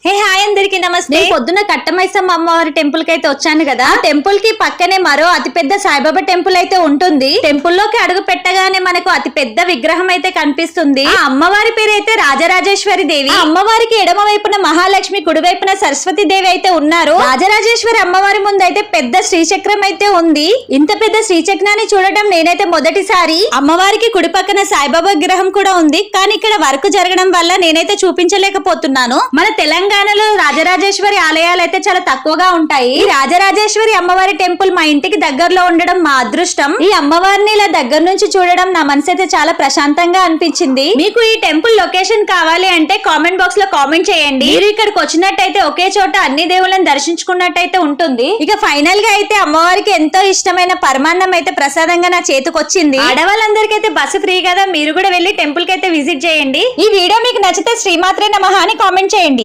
Hi అందరికి నమస్తే. పొద్దున కట్టమైసమ్మ అమ్మవారి టెంపుల్ కి అయితే వచ్చాను కదా. టెంపుల్ కి పక్కనే మరో అతిపెద్ద సాయిబాబా టెంపుల్ అయితే ఉంటుంది. టెంపుల్ లోకి అడుగు పెట్టగానే మనకు అతి పెద్ద విగ్రహం అయితే కనిపిస్తుంది. ఆ అమ్మవారి పేరు అయితే రాజరాజేశ్వరి దేవి. అమ్మవారికి ఎడమ వైపున మహాలక్ష్మి, కుడి వైపున సరస్వతి దేవి అయితే ఉన్నారు. రాజరాజేశ్వరి అమ్మవారి ముందు అయితే పెద్ద శ్రీచక్రం అయితే ఉంది. ఇంత పెద్ద శ్రీచక్రాన్ని చూడడం నేనైతే మొదటిసారి. అమ్మవారికి కుడి పక్కన సాయిబాబా విగ్రహం కూడా ఉంది, కానీ ఇక్కడ వర్క్ జరగడం వల్ల నేనైతే చూపించలేకపోతున్నాను. మన తెలంగాణలో రాజరాజేశ్వరి ఆలయాలు అయితే చాలా తక్కువగా ఉంటాయి. ఈ రాజరాజేశ్వరి అమ్మవారి టెంపుల్ మా ఇంటికి దగ్గరలో ఉండడం మా అదృష్టం. ఈ అమ్మవారిని ఇలా దగ్గర నుంచి చూడడం నా మనసు అయితే చాలా ప్రశాంతంగా అనిపించింది. మీకు ఈ టెంపుల్ లొకేషన్ కావాలి అంటే కామెంట్ బాక్స్ లో కామెంట్ చేయండి. మీరు ఇక్కడికి వచ్చినట్టయితే ఒకే చోట అన్ని దేవుళ్ళని దర్శించుకున్నట్టయితే ఉంటుంది. ఇక ఫైనల్ గా అయితే అమ్మవారికి ఎంతో ఇష్టమైన పరమాన్నం అయితే ప్రసాదంగా నా చేతికి వచ్చింది. ఆడవాళ్ళందరికీ అయితే బస్సు ఫ్రీ కదా, మీరు కూడా వెళ్ళి టెంపుల్ కి అయితే విజిట్ చేయండి. ఈ వీడియో మీకు నచ్చితే శ్రీమాత్రే నమః అని కామెంట్ చేయండి.